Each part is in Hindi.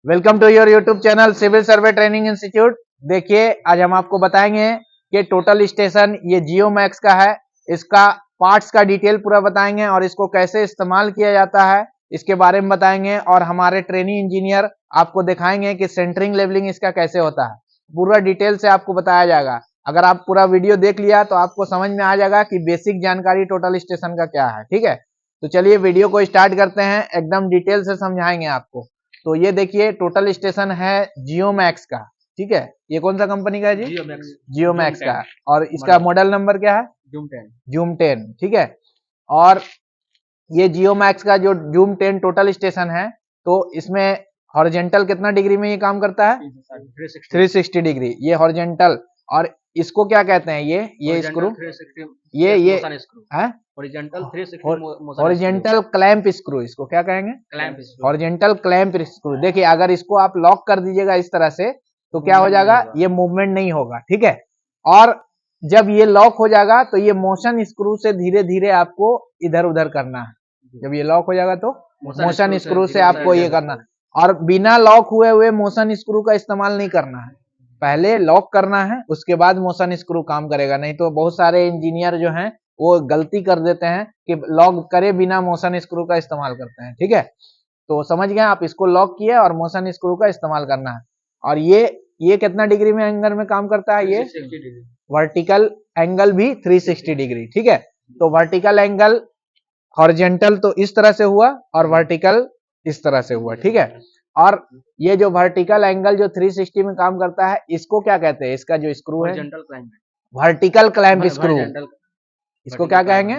Welcome to your YouTube channel Civil Survey Training Institute. देखिए आज हम आपको बताएंगे कि टोटल स्टेशन ये जियो मैक्स का है। इसका पार्ट्स का डिटेल पूरा बताएंगे और इसको कैसे इस्तेमाल किया जाता है इसके बारे में बताएंगे और हमारे ट्रेनिंग इंजीनियर आपको दिखाएंगे कि सेंटरिंग लेवलिंग इसका कैसे होता है। पूरा डिटेल से आपको बताया जाएगा। अगर आप पूरा वीडियो देख लिया तो आपको समझ में आ जाएगा कि बेसिक जानकारी टोटल स्टेशन का क्या है। ठीक है, तो चलिए वीडियो को स्टार्ट करते हैं, एकदम डिटेल से समझाएंगे आपको। तो ये देखिए टोटल स्टेशन है जियो मैक्स का। ठीक है, ये कौन सा कंपनी का है जी? जियो मैक्स का। और इसका मॉडल नंबर क्या है? जूम 10। ठीक है, और ये जियो मैक्स का जो जूम 10 टोटल स्टेशन है तो इसमें हॉरिजेंटल कितना डिग्री में ये काम करता है? 360 डिग्री ये हॉरिजेंटल। और इसको क्या कहते हैं? ये स्क्रू, ये है हॉरिजेंटल क्लैंप स्क्रू। इसको क्या कहेंगे? Horizontal clamp screw. देखिए अगर इसको आप लॉक कर दीजिएगा इस तरह से तो क्या हो जाएगा? ये मूवमेंट नहीं होगा। ठीक है, और जब ये लॉक हो जाएगा तो ये मोशन स्क्रू से धीरे धीरे आपको इधर उधर करना है। जब ये लॉक हो जाएगा तो मोशन स्क्रू से आपको ये करना है। और बिना लॉक हुए मोशन स्क्रू का इस्तेमाल नहीं करना है, पहले लॉक करना है उसके बाद मोशन स्क्रू काम करेगा। नहीं तो बहुत सारे इंजीनियर जो हैं वो गलती कर देते हैं कि लॉक करे बिना मोशन स्क्रू का इस्तेमाल करते हैं। ठीक है, तो समझ गए आप, इसको लॉक किया और मोशन स्क्रू का इस्तेमाल करना है। और ये कितना डिग्री में एंगल में काम करता है? ये वर्टिकल एंगल भी 360 डिग्री। ठीक है, तो वर्टिकल एंगल हॉरिजेंटल तो इस तरह से हुआ और वर्टिकल इस तरह से हुआ। ठीक है, और ये जो वर्टिकल एंगल जो 360 में काम करता है इसको क्या कहते हैं? इसका जो स्क्रू है वर्टिकल क्लैंप स्क्रू। इसको क्या कहेंगे?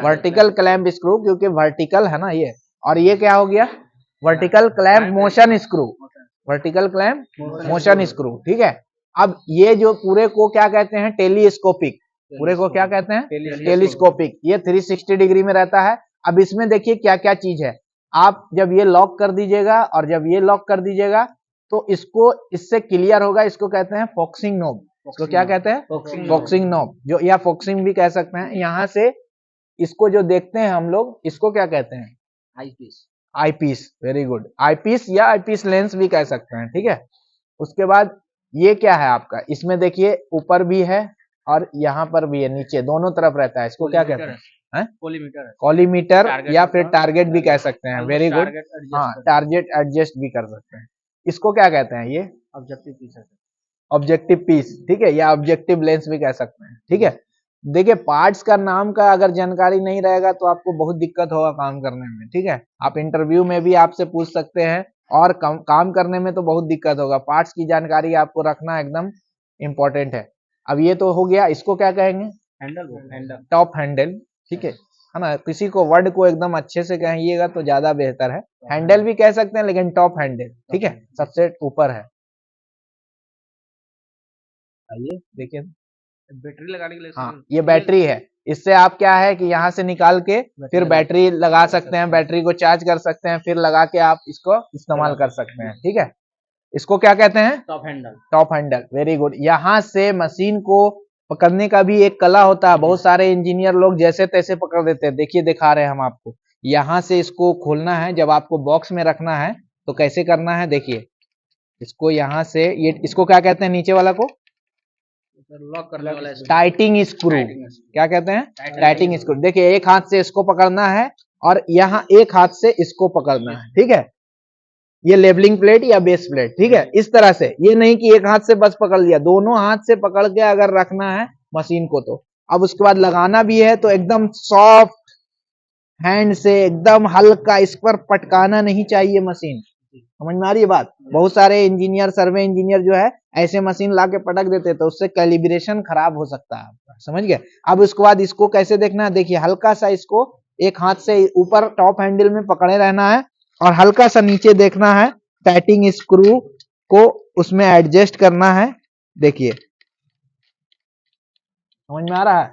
वर्टिकल क्लैंप स्क्रू, क्योंकि वर्टिकल है ना ये। और ये क्या हो गया? Vertical clamp motion screw. Vertical clamp motion screw. ठीक है, अब ये जो पूरे को क्या कहते हैं? टेलीस्कोपिक। पूरे को क्या कहते हैं? टेलीस्कोपिक। ये 360 डिग्री में रहता है। अब इसमें देखिए क्या क्या चीज है। आप जब ये लॉक कर दीजिएगा और जब ये लॉक कर दीजिएगा तो इसको इससे क्लियर होगा। इसको कहते हैं फोक्सिंग नोब। इसको क्या कहते हैं? फोक्सिंग नोब, जो या फोक्सिंग भी कह सकते हैं। यहाँ से इसको जो देखते हैं हम लोग इसको क्या कहते हैं? Eyepiece. Eyepiece, very good. Eyepiece या आईपीस लेंस भी कह सकते हैं। ठीक है, उसके बाद ये क्या है आपका? इसमें देखिए ऊपर भी है और यहाँ पर भी है, नीचे दोनों तरफ रहता है। इसको क्या कहते हैं? कॉलीमीटर या फिर टारगेट भी कह सकते हैं। वेरी गुड, हाँ, टारगेट एडजस्ट भी कर सकते हैं। इसको क्या कहते हैं? ये ऑब्जेक्टिव पीस है। ऑब्जेक्टिव पीस, ठीक है, या ऑब्जेक्टिव लेंस भी कह सकते हैं। ठीक है, देखिए पार्ट्स का नाम का अगर जानकारी नहीं रहेगा तो आपको बहुत दिक्कत होगा काम करने में। ठीक है, आप इंटरव्यू में भी आपसे पूछ सकते हैं और काम करने में तो बहुत दिक्कत होगा। पार्ट्स की जानकारी आपको रखना एकदम इंपॉर्टेंट है। अब ये तो हो गया, इसको क्या कहेंगे? Handle, top handle. ठीक है ना, किसी को वर्ड को एकदम अच्छे से कहिएगा तो ज्यादा बेहतर है। हैंडल भी कह सकते हैं लेकिन टॉप हैंडल, ठीक है, सबसे ऊपर है। आइए देखिए, बैटरी लगाने के लिए। हाँ, ये बैटरी है। इससे आप क्या है कि यहाँ से निकाल के फिर बैटरी लगा सकते हैं, बैटरी को चार्ज कर सकते हैं, फिर लगा के आप इसको इस्तेमाल कर सकते हैं। ठीक है, इसको क्या कहते हैं? Top handle. Top handle, very good. यहाँ से मशीन को पकड़ने का भी एक कला होता है। बहुत सारे इंजीनियर लोग जैसे तैसे पकड़ देते हैं। देखिए दिखा रहे हैं हम आपको। यहाँ से इसको खोलना है, जब आपको बॉक्स में रखना है तो कैसे करना है देखिए। इसको यहाँ से ये इसको क्या कहते हैं? नीचे वाला को लॉक करने वाला टाइटिंग स्क्रू। क्या कहते हैं? टाइटिंग स्क्रू। देखिए एक हाथ से इसको पकड़ना है और यहाँ एक हाथ से इसको पकड़ना है। ठीक है, ये लेवलिंग प्लेट या बेस प्लेट। ठीक है, इस तरह से, ये नहीं कि एक हाथ से बस पकड़ लिया, दोनों हाथ से पकड़ के अगर रखना है मशीन को तो। अब उसके बाद लगाना भी है तो एकदम सॉफ्ट हैंड से, एकदम हल्का, इस पर पटकाना नहीं चाहिए मशीन। समझ में आ रही है बात? बहुत सारे इंजीनियर, सर्वे इंजीनियर जो है ऐसे मशीन ला के पटक देते तो उससे कैलिब्रेशन खराब हो सकता है आपका। समझ गए? अब उसके बाद इसको कैसे देखना है देखिए, हल्का सा इसको एक हाथ से ऊपर टॉप हैंडल में पकड़े रहना है और हल्का सा नीचे देखना है, टाइटिंग स्क्रू को उसमें एडजस्ट करना है। देखिए समझ में आ रहा है?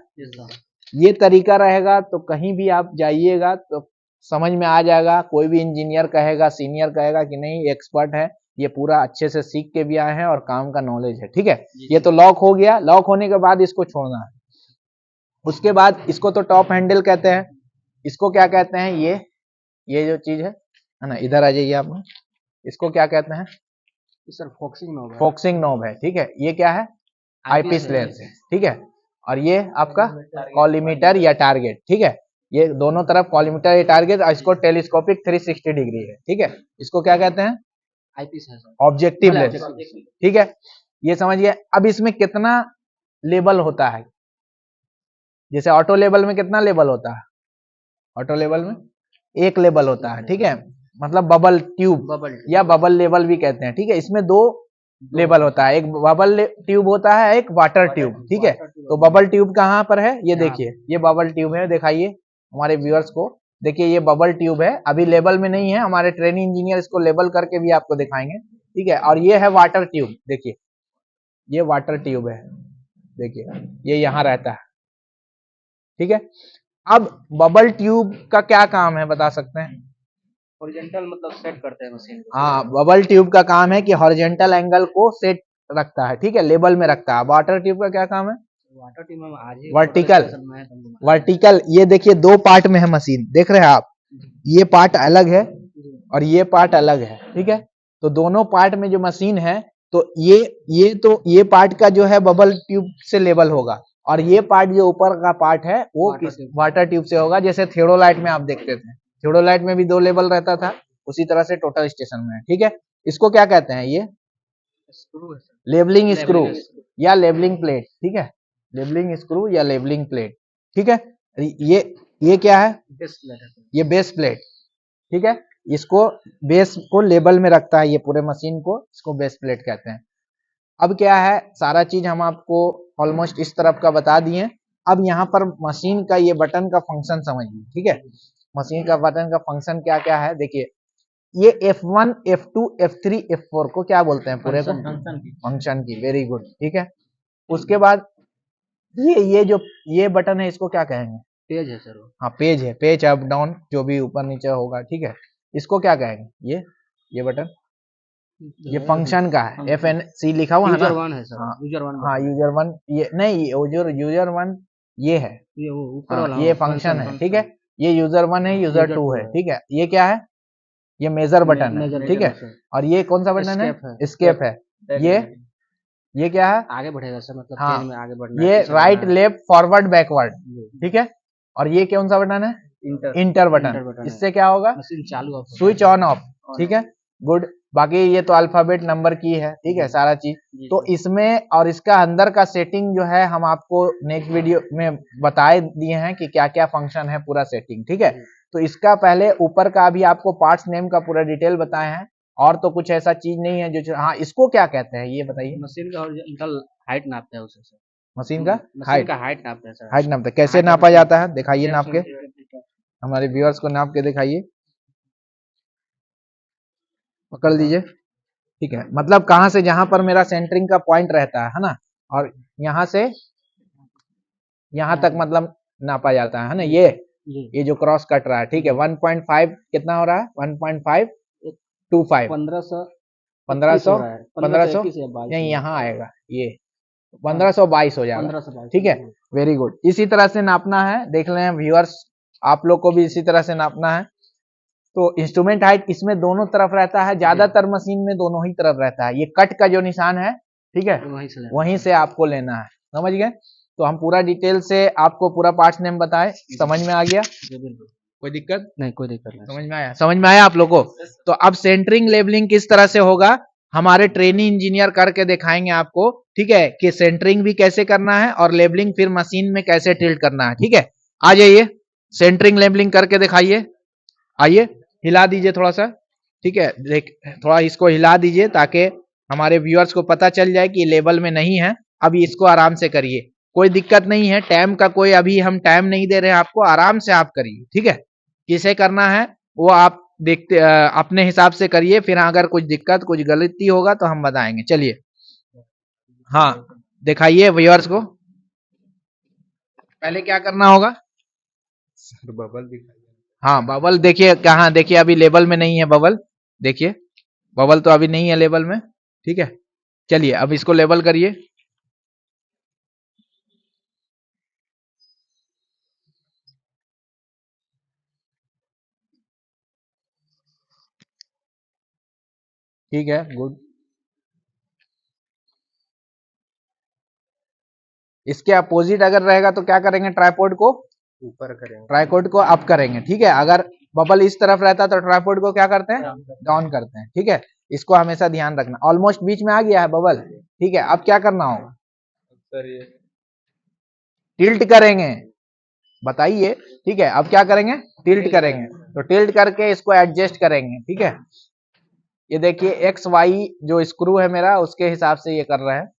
ये तरीका रहेगा तो कहीं भी आप जाइएगा तो समझ में आ जाएगा। कोई भी इंजीनियर कहेगा, सीनियर कहेगा कि नहीं एक्सपर्ट है, ये पूरा अच्छे से सीख के भी आए हैं और काम का नॉलेज है। ठीक है, ये तो लॉक हो गया। लॉक होने के बाद इसको छोड़ना है। उसके बाद इसको तो टॉप हैंडल कहते हैं। इसको क्या कहते हैं? ये जो चीज है ना, इधर आ जाइए आप। इसको क्या कहते हैं? सर फोकसिंग नॉब है। फोकसिंग नॉब है, ठीक है। ये क्या है? आईपीस लेंस है, ठीक है। और ये आपका कॉलीमीटर या टारगेट, ठीक है। ये दोनों तरफ कॉलीमीटर या टारगेट, और इसको टेलीस्कोपिक 360 डिग्री है, ठीक है। इसको क्या कहते हैं? आईपीस है सर, ऑब्जेक्टिव लेंस, ठीक है। ये समझिए। अब इसमें कितना लेवल होता है? जैसे ऑटो लेवल में कितना लेवल होता है? ऑटो लेवल में एक लेवल होता है, ठीक है। मतलब बबल ट्यूब या बबल लेवल भी कहते हैं, ठीक है। इसमें दो लेवल होता है, एक बबल ट्यूब होता है, एक वाटर ट्यूब, ठीक है। तो बबल ट्यूब कहाँ पर है? ये देखिए, ये बबल ट्यूब है, दिखाइए हमारे व्यूअर्स को। देखिए ये बबल ट्यूब है, अभी लेवल में नहीं है, हमारे ट्रेनिंग इंजीनियर इसको लेवल करके भी आपको दिखाएंगे, ठीक है। और ये है वाटर ट्यूब, देखिए ये वाटर ट्यूब है, देखिए ये यहाँ रहता है, ठीक है। अब बबल ट्यूब का क्या काम है बता सकते हैं? हॉरिजॉन्टल मतलब सेट करते हैं मशीन को। हाँ, बबल ट्यूब का काम है कि हॉरिजॉन्टल एंगल को सेट रखता है, ठीक है, लेवल में रखता है। वाटर ट्यूब का क्या काम है? वाटर ट्यूब में आज ही वर्टिकल, वर्टिकल। ये देखिए दो पार्ट में है मशीन, देख रहे हैं आप? ये पार्ट अलग है और ये पार्ट अलग है, ठीक है। तो दोनों पार्ट में जो मशीन है, तो ये पार्ट का जो है बबल ट्यूब से लेवल होगा, और ये पार्ट जो ऊपर का पार्ट है वो वाटर ट्यूब से होगा। जैसे थियोडोलाइट में आप देखते थे, थियोडोलाइट में भी दो लेवल रहता था, उसी तरह से टोटल स्टेशन में है, ठीक है। इसको क्या कहते हैं? ये लेवलिंग स्क्रू या लेवलिंग प्लेट, ठीक है। लेवलिंग स्क्रू या लेवलिंग प्लेट, ठीक है। ये क्या है? ये बेस प्लेट, ठीक है। इसको बेस को लेवल में रखता है, ये पूरे मशीन को, इसको बेस प्लेट कहते हैं। अब क्या है, सारा चीज हम आपको ऑलमोस्ट इस तरफ का बता दिए। अब यहाँ पर मशीन का ये बटन का फंक्शन समझिए, ठीक है। मशीन का बटन का फंक्शन क्या क्या है, देखिए। ये F1, F2, F3, F4 को क्या बोलते हैं? पूरे को फंक्शन की, वेरी गुड, ठीक है। उसके बाद ये बटन है, इसको क्या कहेंगे? पेज है सर। हाँ, पेज है, पेज अप डाउन जो भी ऊपर नीचे होगा, ठीक है। इसको क्या कहेंगे? ये बटन, ये फंक्शन का है, FNC लिखा हुआ है ना? यूजर वन है सर। हाँ, यूजर वन, हाँ यूजर वन, ये नहीं, यूजर वन ये है, ये वो ऊपर हाँ, वाला ये फंक्शन है, ठीक है। ये यूजर वन है, यूजर टू है, ठीक है। ये क्या है? ये मेजर बटन है, ठीक है। और ये कौन सा बटन है? एस्केप है। ये क्या है? आगे बढ़ेगा सर, मतलब हाँ, पेज में आगे बढ़ना ये राइट लेफ्ट फॉरवर्ड बैकवर्ड, ठीक है। और ये कौन सा बटन है? Inter button. इससे क्या होगा? मशीन चालू ऑफ, स्विच ऑन ऑफ, ठीक है, गुड। बाकी ये तो अल्फाबेट नंबर की है, ठीक है, सारा चीज। तो इसमें और इसका अंदर का सेटिंग जो है हम आपको नेक्स्ट वीडियो में बताए दिए हैं कि क्या क्या फंक्शन है, पूरा सेटिंग, ठीक है। तो इसका पहले ऊपर का भी आपको पार्ट्स नेम का पूरा डिटेल बताए हैं, और तो कुछ ऐसा चीज नहीं है जो, हाँ, इसको क्या कहते हैं ये बताइए? मशीन का हॉरिजॉन्टल हाइट नापते हैं उसे सर। मशीन का हाइट नापते हैं सर। हाइट नापते हैं, कैसे नापा जाता है? दिखाइए नाप के, हमारे व्यूअर्स को नाप के दिखाइए, पकड़ लीजिए, ठीक है। मतलब कहां से, जहां पर मेरा सेंटरिंग का पॉइंट रहता है ना, और यहां से यहां तक मतलब नापा जाता है ना। ये जो क्रॉस कट रहा है, ठीक है। 1.5 कितना हो रहा है? 1.525, 1500 नहीं, यहाँ आएगा, ये 1522 हो जाएगा, ठीक है, वेरी गुड। इसी तरह से नापना है, देख लें व्यूअर्स, आप लोग को भी इसी तरह से नापना है। तो इंस्ट्रूमेंट हाइट इसमें दोनों तरफ रहता है, ज्यादातर मशीन में दोनों ही तरफ रहता है। ये कट का जो निशान है, ठीक है, वहीं से आपको लेना है, समझ गए? तो हम पूरा डिटेल से आपको पूरा पार्ट्स नेम बताए, समझ में आ गया? कोई दिक्कत नहीं, कोई दिक्कत नहीं, समझ में आया? समझ में आया आप लोगों को? तो अब सेंटरिंग लेवलिंग किस तरह से होगा, हमारे ट्रेनिंग इंजीनियर करके दिखाएंगे आपको, ठीक है, कि सेंटरिंग भी कैसे करना है और लेवलिंग फिर मशीन में कैसे टिल्ट करना है, ठीक है। आ जाइए, सेंटरिंग लेवलिंग करके दिखाइए, आइए, हिला दीजिए थोड़ा सा, ठीक है। देख, थोड़ा इसको हिला दीजिए ताकि हमारे व्यूअर्स को पता चल जाए कि लेवल में नहीं है। अभी इसको आराम से करिए, कोई दिक्कत नहीं है, टाइम का कोई अभी हम टाइम नहीं दे रहे हैं आपको, आराम से आप करिए, ठीक है। किसे करना है वो आप देखते अपने हिसाब से करिए, फिर अगर कुछ दिक्कत कुछ गलती होगा तो हम बताएंगे। चलिए, हाँ, दिखाइए व्यूअर्स को, पहले क्या करना होगा? बबल दिखाइए। हाँ, बबल देखिए, कहाँ देखिए, अभी लेवल में नहीं है बबल, देखिए बबल तो अभी नहीं है लेवल में, ठीक है। चलिए अब इसको लेवल करिए। ठीक है, गुड। इसके अपोजिट अगर रहेगा तो क्या करेंगे, ट्राइपॉड को ऊपर करेंगे, ट्राइपॉड को अप करेंगे। ठीक है, अगर बबल इस तरफ रहता तो ट्राइपॉड को क्या करते हैं, डाउन करते हैं। ठीक है, इसको हमेशा ध्यान रखना। ऑलमोस्ट बीच में आ गया है बबल। ठीक है, अब क्या करना होगा, सर ये टिल्ट करेंगे, बताइए। ठीक है, अब क्या करेंगे, टिल्ट करेंगे। तो टिल्ट करके इसको एडजस्ट करेंगे। ठीक है, ये देखिए एक्स वाई जो स्क्रू है मेरा उसके हिसाब से ये कर रहा है।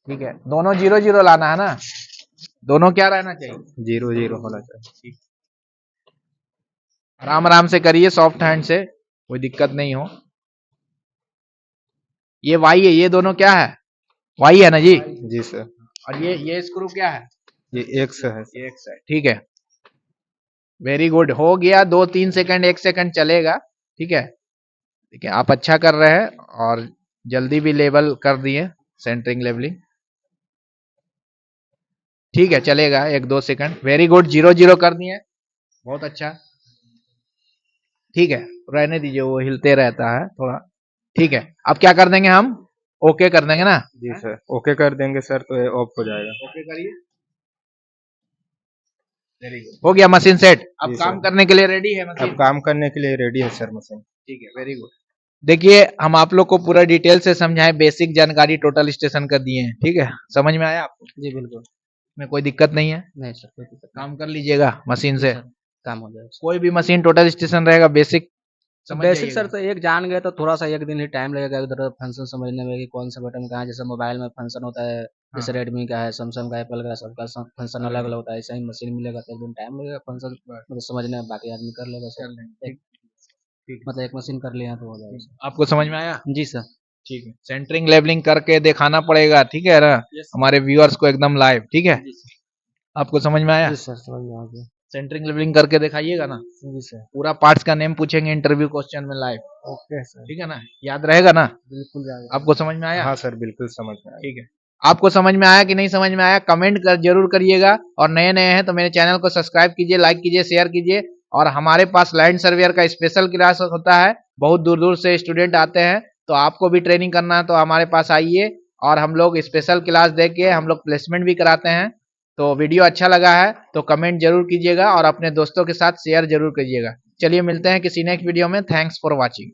ठीक है, दोनों 0 0 लाना है ना, दोनों क्या रहना चाहिए, 0 0 होना चाहिए। आराम आराम से करिए, सॉफ्ट हैंड से, कोई दिक्कत नहीं हो। ये वाई है, ये दोनों क्या है, वाई है ना जी। जी सर। और ये स्क्रू क्या है, ये एक्स है। ये एक्स है। ठीक है, वेरी गुड, हो गया। 2 3 सेकंड 1 सेकंड चलेगा। ठीक है, ठीक है, आप अच्छा कर रहे हैं और जल्दी भी लेवल कर दिए, सेंटरिंग लेवलिंग। ठीक है, चलेगा 1 2 सेकंड। वेरी गुड, 0 0 कर दिए, बहुत अच्छा। ठीक है, रहने दीजिए, वो हिलते रहता है थोड़ा। ठीक है, अब क्या कर देंगे हम, ओके कर देंगे ना। जी सर, ओके कर देंगे सर तो ये ऑफ हो जाएगा। ओके करिए, वेरी गुड, हो गया मशीन सेट। अब जी काम सर। करने के लिए रेडी है अब मशीन। काम करने के लिए रेडी है सर मशीन। ठीक है, वेरी गुड। देखिए हम आप लोग को पूरा डिटेल से समझाएं, बेसिक जानकारी टोटल स्टेशन का दिए हैं। ठीक है, समझ में आया आपको, जी बिल्कुल। में कोई दिक्कत नहीं है, नहीं सर, कोई दिक्कत काम कर लीजिएगा मशीन नहीं से। सर, काम हो जाएगा। कोई भी मशीन टोटल स्टेशन रहेगा, बेसिक समझ बेसिक सर जाइएगा। तो एक जान गए तो थोड़ा सा एक दिन ही टाइम लगेगा इधर फंक्शन समझने में कि कौन सा बटन कहाँ है। जैसे मोबाइल में फंक्शन होता है, जैसे रेडमी का है, सैमसंग का, एप्पल का, सबका फंक्शन अलग अलग होता है। ऐसा ही मशीन मिलेगा तो एक दिन टाइम लगेगा फंक्शन मतलब समझने में, बाकी आदमी कर लेगा सर। मतलब एक मशीन कर लिया तो हो जाएगा सर। आपको समझ में आया, जी सर। ठीक है। सेंटरिंग लेवलिंग करके दिखाना पड़ेगा, ठीक है ना, हमारे व्यूअर्स को एकदम लाइव। ठीक है, आपको समझ में आया, जी सर, समझ में आ गया। सेंटरिंग लेवलिंग करके दिखाइएगा ना, जी सर। पूरा पार्ट्स का नेम पूछेंगे इंटरव्यू क्वेश्चन में लाइव। ओके सर, ठीक है ना, याद रहेगा ना, बिल्कुल जाएगा। आपको समझ में आया। हाँ सर, बिल्कुल समझ में आया। ठीक है, आपको समझ में आया कि नहीं समझ में आया, कमेंट कर जरूर करिएगा। और नए नए हैं तो मेरे चैनल को सब्सक्राइब कीजिए, लाइक कीजिए, शेयर कीजिए। और हमारे पास लैंड सर्वेयर का स्पेशल क्लास होता है, बहुत दूर दूर से स्टूडेंट आते हैं, तो आपको भी ट्रेनिंग करना है तो हमारे पास आइए, और हम लोग स्पेशल क्लास दे के हम लोग प्लेसमेंट भी कराते हैं। तो वीडियो अच्छा लगा है तो कमेंट जरूर कीजिएगा और अपने दोस्तों के साथ शेयर जरूर कीजिएगा। चलिए मिलते हैं किसी नेक्स्ट वीडियो में, थैंक्स फॉर वॉचिंग।